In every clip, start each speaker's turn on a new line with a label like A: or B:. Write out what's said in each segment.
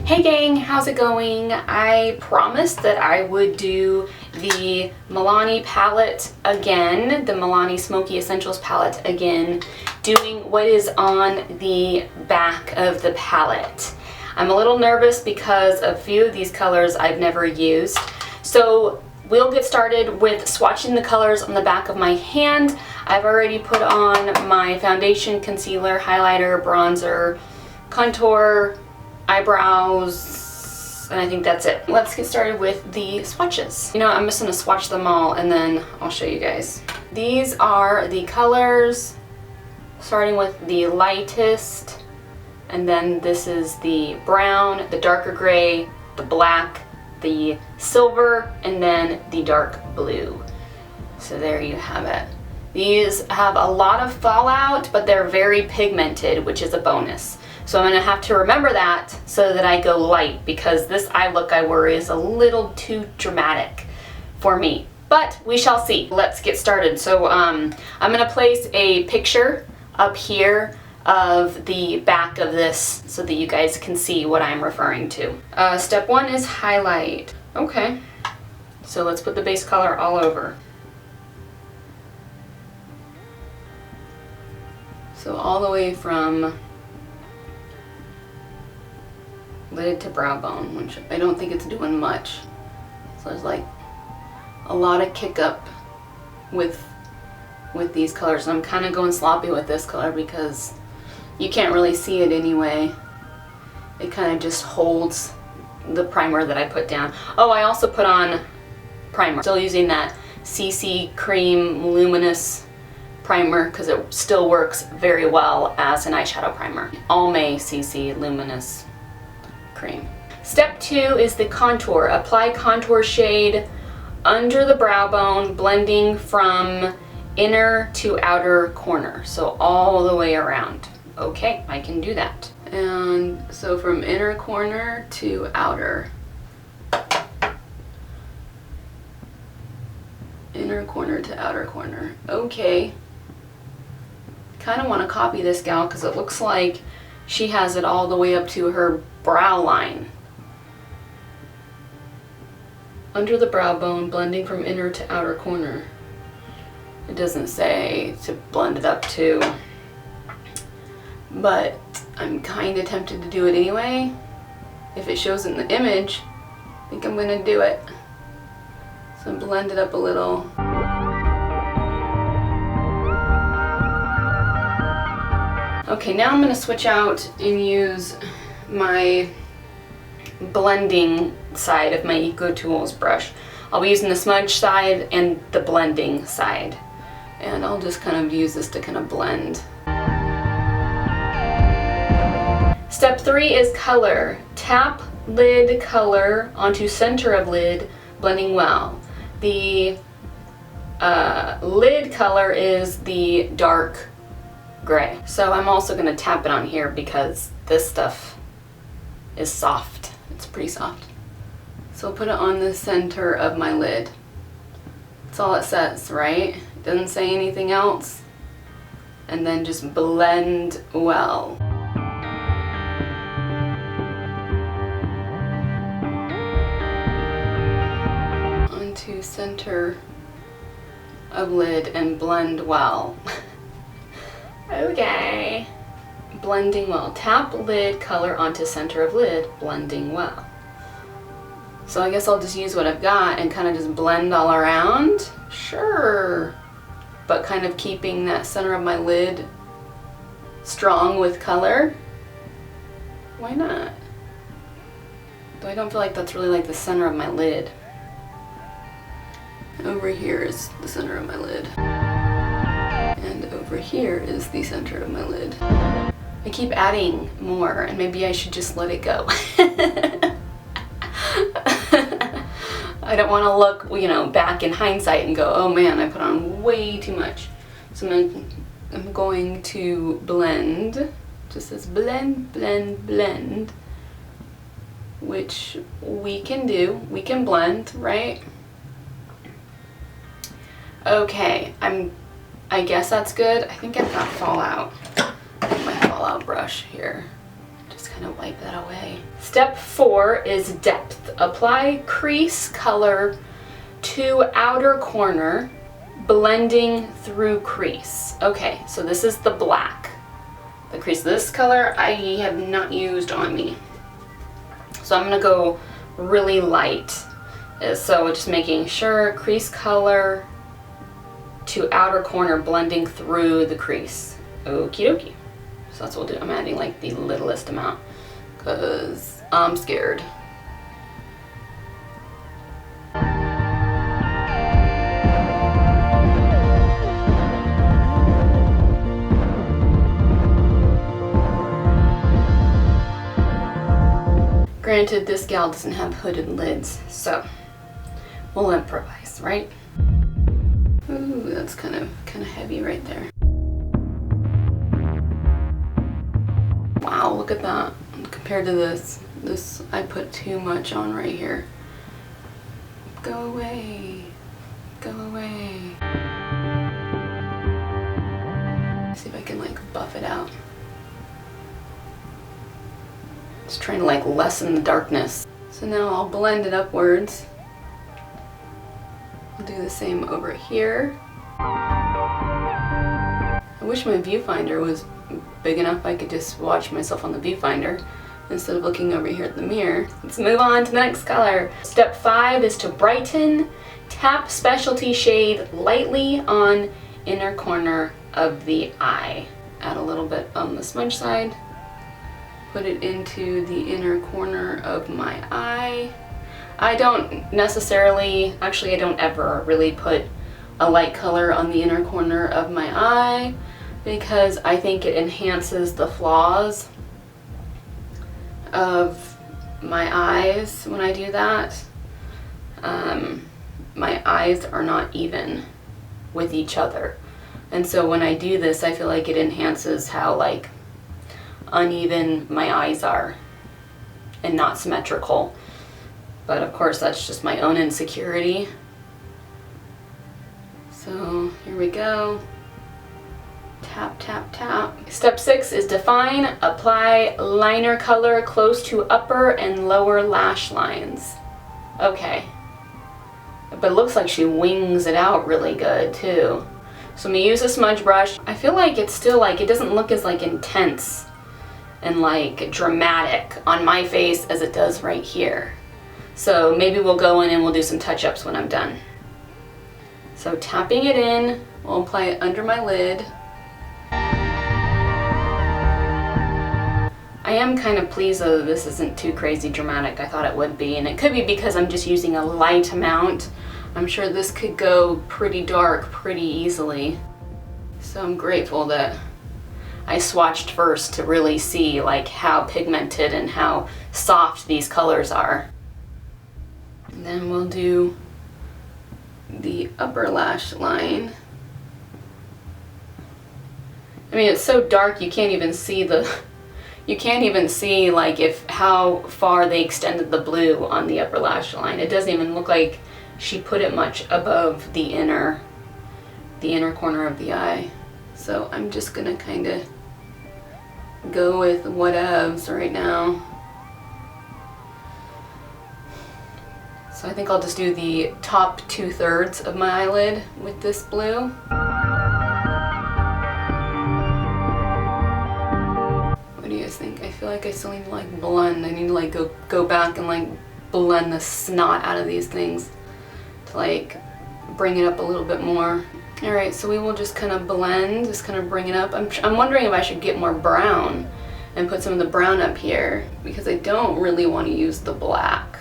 A: Hey gang, how's it going? I promised that I would do the Milani palette again, the Milani Smoky Essentials palette again, doing what is on the back of the palette. I'm a little nervous because a few of these colors I've never used. So we'll get started with swatching the colors on the back of my hand. I've already put on my foundation, concealer, highlighter, bronzer, contour, eyebrows, and I think that's it. Let's get started with the swatches. You know, I'm just gonna swatch them all and then I'll show you guys. These are the colors, starting with the lightest, and then this is the brown, the darker gray, the black, the silver, and then the dark blue. So there you have it. These have a lot of fallout, but they're very pigmented, which is a bonus. So I'm gonna have to remember that so that I go light, because this eye look I worry is a little too dramatic for me. But we shall see. Let's get started. So I'm gonna place a picture up here of the back of this so that you guys can see what I'm referring to. Step one is highlight. Okay, so let's put the base color all over. So all the way from lid to brow bone, which I don't think it's doing much. So there's like a lot of kick up with these colors. And I'm kind of going sloppy with this color because you can't really see it anyway. It kind of just holds the primer that I put down. Oh, I also put on primer. Still using that CC Cream Luminous primer because it still works very well as an eyeshadow primer. Almay CC Luminous Cream. Step two is the contour. Apply contour shade under the brow bone, blending from inner to outer corner. So all the way around. Okay, I can do that. And so from inner corner to outer. Inner corner to outer corner. Okay. Kind of want to copy this gal because it looks like she has it all the way up to her brow line. Under the brow bone, blending from inner to outer corner. It doesn't say to blend it up to, but I'm kind of tempted to do it anyway. If it shows in the image, I think I'm gonna do it. So blend it up a little. Okay, now I'm gonna switch out and use my blending side of my Eco Tools brush. I'll be using the smudge side and the blending side. And I'll just kind of use this to kind of blend. Step three is color. Tap lid color onto center of lid, blending well. The lid color is the dark gray. So I'm also going to tap it on here because this stuff is soft. It's pretty soft. So I'll put it on the center of my lid. That's all it says, right? It doesn't say anything else. And then just blend well. Onto center of lid and blend well. Okay. Blending well. Tap lid color onto center of lid, blending well. So I guess I'll just use what I've got and kind of just blend all around. Sure. But kind of keeping that center of my lid strong with color. Why not? Though I don't feel like that's really like the center of my lid. Over here is the center of my lid. And over here is the center of my lid. I keep adding more and maybe I should just let it go. I don't want to look, you know, back in hindsight and go, oh man, I put on way too much. So I'm going to blend, just says blend, blend, blend, which we can do. We can blend, right? Okay, I guess that's good. I think I've got fallout. My fallout brush here. Just just kind of wipe that away. Step 4 is depth. Apply crease color to outer corner, blending through crease. Okay, so this is the black. The crease, this color I have not used on me. So I'm gonna go really light. So just making sure crease color to outer corner, blending through the crease. Okie dokie. So that's what we'll do. I'm adding like the littlest amount because I'm scared. Granted, this gal doesn't have hooded lids, so we'll improvise, right? Ooh, that's kind of heavy right there. Wow, look at that. Compared to this, I put too much on right here. Go away. Go away. See if I can like buff it out. Just trying to like lessen the darkness. So now I'll blend it upwards. I'll do the same over here. I wish my viewfinder was big enough I could just watch myself on the viewfinder instead of looking over here at the mirror. Let's move on to the next color. Step 5 is to brighten. Tap specialty shade lightly on inner corner of the eye. Add a little bit on the smudge side. Put it into the inner corner of my eye. I don't necessarily, actually I don't ever really put a light color on the inner corner of my eye because I think it enhances the flaws of my eyes when I do that. My eyes are not even with each other. And so when I do this, I feel like it enhances how like uneven my eyes are and not symmetrical. But of course that's just my own insecurity. So here we go. Tap, tap, tap. Step 6 is define. Apply liner color close to upper and lower lash lines. Okay. But it looks like she wings it out really good too. So I'm gonna use a smudge brush. I feel like it's still like, it doesn't look as like intense and like dramatic on my face as it does right here. So maybe we'll go in and we'll do some touch-ups when I'm done. So tapping it in, we'll apply it under my lid. I am kind of pleased though that this isn't too crazy dramatic. I thought it would be, and it could be because I'm just using a light amount. I'm sure this could go pretty dark pretty easily. So I'm grateful that I swatched first to really see like how pigmented and how soft these colors are. And then we'll do the upper lash line. I mean, it's so dark you can't even see like how far they extended the blue on the upper lash line. It doesn't even look like she put it much above the inner corner of the eye. So I'm just gonna kind of go with whatevs right now. So I think I'll just do the top 2/3 of my eyelid with this blue. What do you guys think? I feel like I still need to like blend. I need to like go back and like blend the snot out of these things to like bring it up a little bit more. Alright, so we will just kind of blend, just kind of bring it up. I'm wondering if I should get more brown and put some of the brown up here because I don't really want to use the black.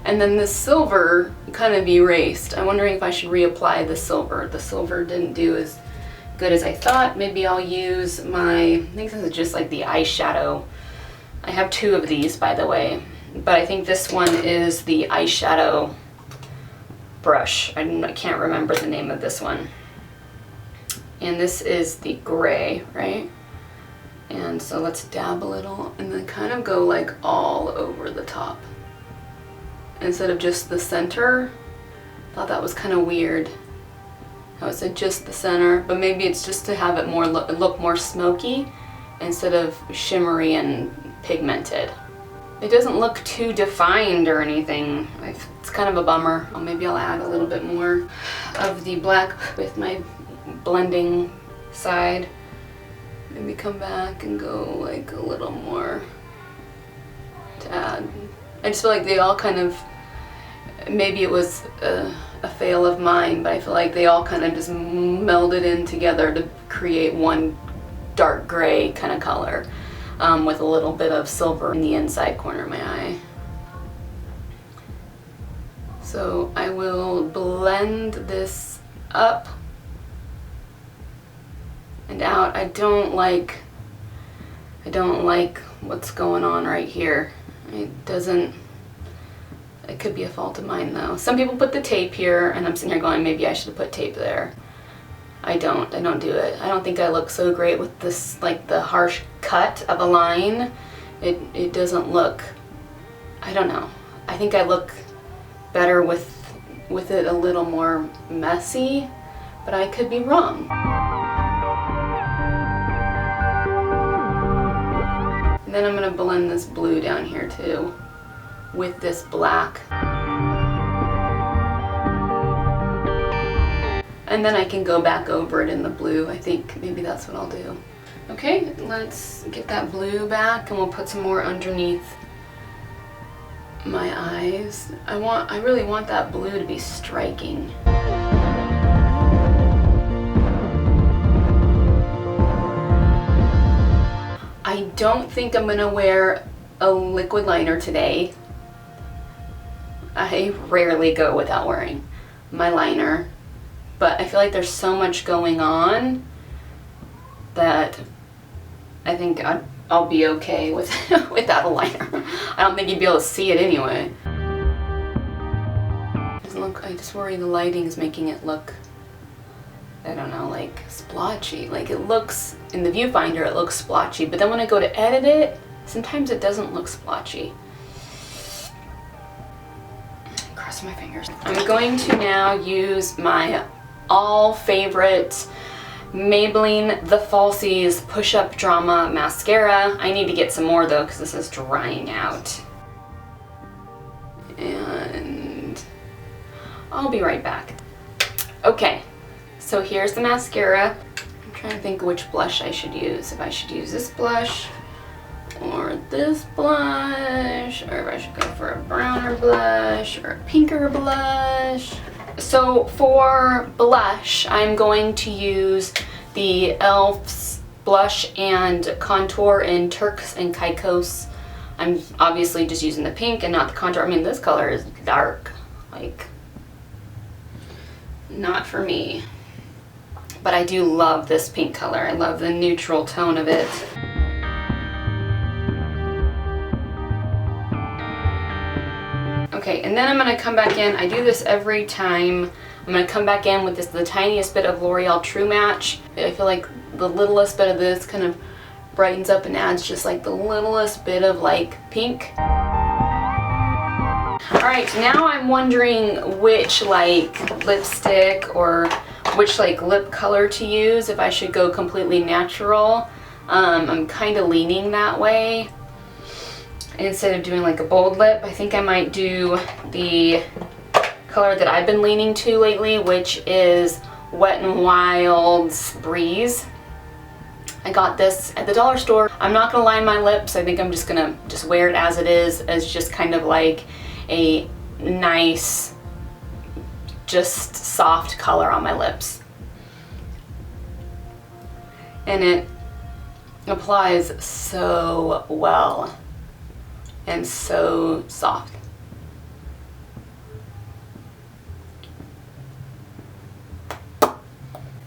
A: And then the silver kind of erased. I'm wondering if I should reapply the silver. The silver didn't do as good as I thought. Maybe I'll use I think this is just like the eyeshadow. I have 2 of these, by the way, but I think this one is the eyeshadow brush. I can't remember the name of this one. And this is the gray, right? And so let's dab a little and then kind of go like all over the top instead of just the center. Thought that was kind of weird how it said just the center, but maybe it's just to have it more look more smoky instead of shimmery and pigmented. It doesn't look too defined or anything. It's kind of a bummer. Maybe I'll add a little bit more of the black with my blending side. Maybe come back and go like a little more to add. I just feel like they all kind of, maybe it was a fail of mine, but I feel like they all kind of just melded in together to create one dark gray kind of color with a little bit of silver in the inside corner of my eye. So I will blend this up and out. I don't like what's going on right here. It could be a fault of mine though. Some people put the tape here and I'm sitting here going, maybe I should have put tape there. I don't do it. I don't think I look so great with this, like the harsh cut of a line. It doesn't look, I don't know. I think I look better with it a little more messy, but I could be wrong. And then I'm gonna blend this blue down here too with this black. And then I can go back over it in the blue. I think maybe that's what I'll do. Okay, let's get that blue back and we'll put some more underneath my eyes. I really want that blue to be striking. I don't think I'm gonna wear a liquid liner today. I rarely go without wearing my liner, but I feel like there's so much going on that I think I'll be okay with without a liner. I don't think you'd be able to see it anyway. I just worry the lighting's making it look, I don't know, like splotchy. Like it looks, in the viewfinder it looks splotchy, but then when I go to edit it, sometimes it doesn't look splotchy. Cross my fingers. I'm going to now use my all favorite Maybelline The Falsies Push-Up Drama Mascara. I need to get some more though because this is drying out. And I'll be right back. Okay, so here's the mascara. I'm trying to think which blush I should use. If I should use this blush or this blush, or if I should go for a browner blush or a pinker blush. So for blush, I'm going to use the e.l.f.'s blush and contour in Turks and Caicos. I'm obviously just using the pink and not the contour. I mean, this color is dark, like not for me. But I do love this pink color. I love the neutral tone of it. Okay, and then I'm going to come back in. I do this every time. I'm going to come back in with the tiniest bit of L'Oreal True Match. I feel like the littlest bit of this kind of brightens up and adds just like the littlest bit of like pink. Alright, now I'm wondering which like lipstick or which like lip color to use, if I should go completely natural. I'm kind of leaning that way. Instead of doing like a bold lip, I think I might do the color that I've been leaning to lately, which is Wet n Wild's Breeze. I got this at the dollar store. I'm not gonna line my lips. I think I'm just gonna wear it as it is, as just kind of like a nice, just soft color on my lips. And it applies so well and so soft.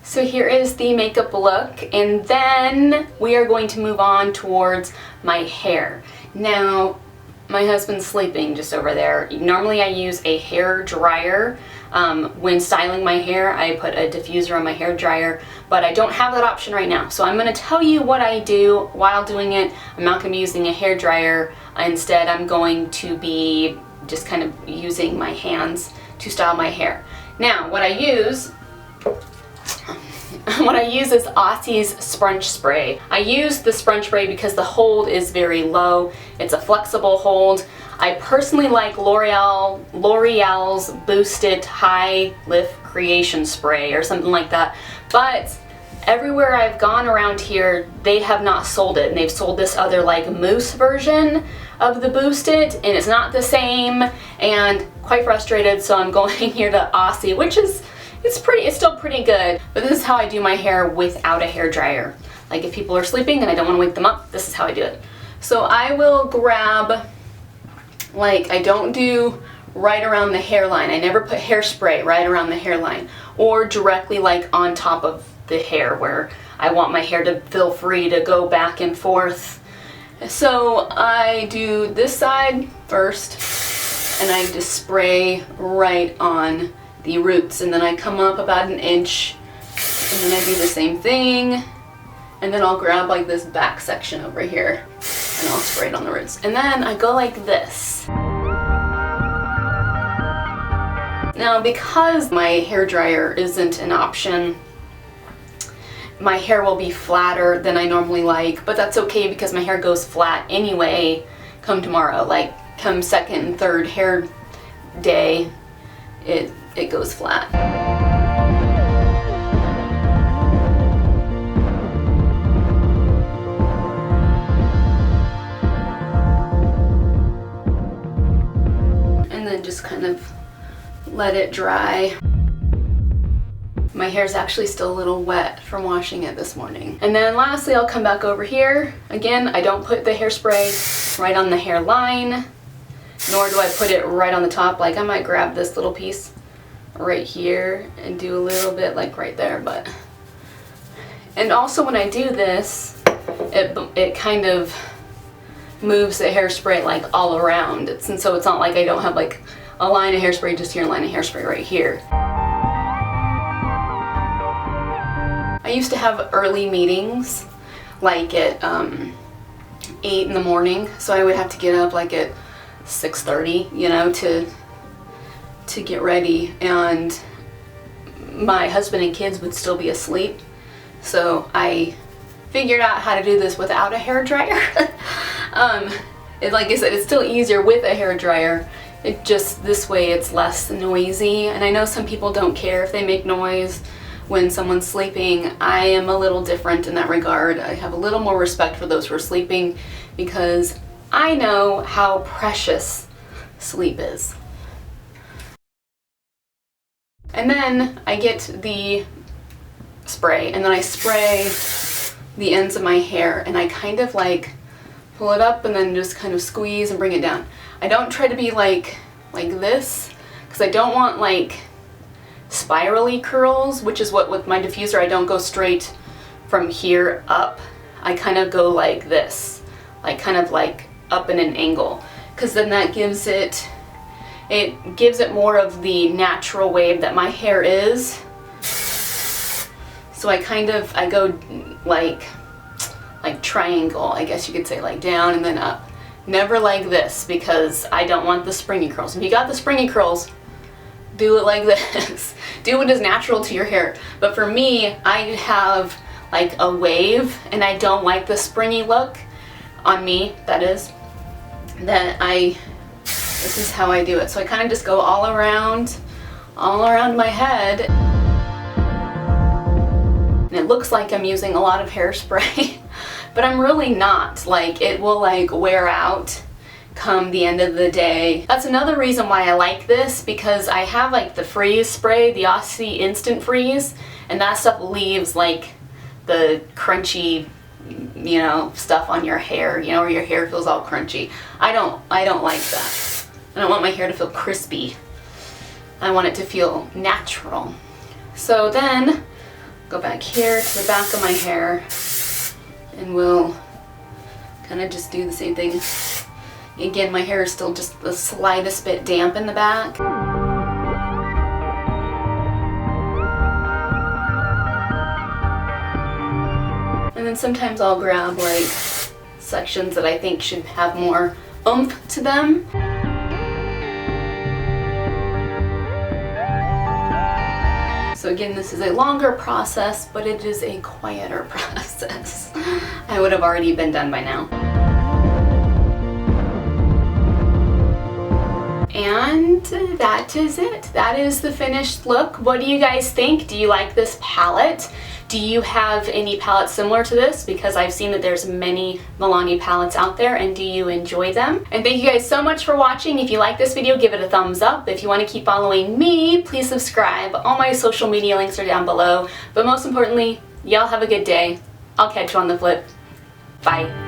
A: So here is the makeup look, and then we are going to move on towards my hair. Now, my husband's sleeping just over there. Normally I use a hair dryer. When styling my hair, I put a diffuser on my hair dryer, but I don't have that option right now. So I'm going to tell you what I do while doing it. I'm not going to be using a hair dryer. Instead, I'm going to be just kind of using my hands to style my hair. Now, what I use, what I use is Aussie's Sprunch Spray. I use the Sprunch Spray because the hold is very low. It's a flexible hold. I personally like L'Oreal's Boost It High Lift Creation Spray or something like that. But everywhere I've gone around here, they have not sold it. And they've sold this other like mousse version of the Boost It, and it's not the same, and quite frustrated, so I'm going here to Aussie, which is, it's still pretty good. But this is how I do my hair without a hair dryer. Like if people are sleeping and I don't want to wake them up, this is how I do it. So I will grab, like, I don't do right around the hairline. I never put hairspray right around the hairline or directly like on top of the hair where I want my hair to feel free to go back and forth. So I do this side first and I just spray right on the roots, and then I come up about an inch and then I do the same thing, and then I'll grab like this back section over here and I'll spray it on the roots, and then I go like this. Now because my hair dryer isn't an option, my hair will be flatter than I normally like, but that's okay because my hair goes flat anyway come tomorrow. Like come second and third hair day, it goes flat. And then just kind of let it dry. My hair's actually still a little wet from washing it this morning. And then lastly, I'll come back over here. Again, I don't put the hairspray right on the hairline, nor do I put it right on the top. Like I might grab this little piece right here and do a little bit like right there, but. And also when I do this, it kind of moves the hairspray like all around. And so it's not like I don't have like a line of hairspray just here, a line of hairspray right here. I used to have early meetings, like at 8 in the morning, so I would have to get up like at 6:30, you know, to get ready, and my husband and kids would still be asleep, so I figured out how to do this without a hair dryer. Like I said, it's still easier with a hair dryer. It just, this way it's less noisy, and I know some people don't care if they make noise when someone's sleeping. I am a little different in that regard. I have a little more respect for those who are sleeping because I know how precious sleep is. And then I get the spray, and then I spray the ends of my hair, and I kind of like pull it up and then just kind of squeeze and bring it down. I don't try to be like this because I don't want like spirally curls, which is what with my diffuser I don't go straight from here up. I kind of go like this, like kind of like up in an angle, because then that gives it more of the natural wave that my hair is. So I go like triangle, I guess you could say, like down and then up. Never like this because I don't want the springy curls. If you got the springy curls, do it like this. Do what is natural to your hair. But for me, I have like a wave, and I don't like the springy look on me, that is. This is how I do it. So I kind of just go all around my head. And it looks like I'm using a lot of hairspray, but I'm really not. Like, it will like wear out come the end of the day. That's another reason why I like this, because I have like the freeze spray, the Aussie Instant Freeze, and that stuff leaves like the crunchy, you know, stuff on your hair, you know, where your hair feels all crunchy. I don't like that. I don't want my hair to feel crispy. I want it to feel natural. So then go back here to the back of my hair, and we'll kind of just do the same thing. Again, my hair is still just the slightest bit damp in the back. And then sometimes I'll grab like sections that I think should have more oomph to them. So again, this is a longer process, but it is a quieter process. I would have already been done by now. And that is it. That is the finished look. What do you guys think? Do you like this palette? Do you have any palettes similar to this? Because I've seen that there's many Milani palettes out there, and do you enjoy them? And thank you guys so much for watching. If you like this video, give it a thumbs up. If you want to keep following me, please subscribe. All my social media links are down below. But most importantly, y'all have a good day. I'll catch you on the flip. Bye.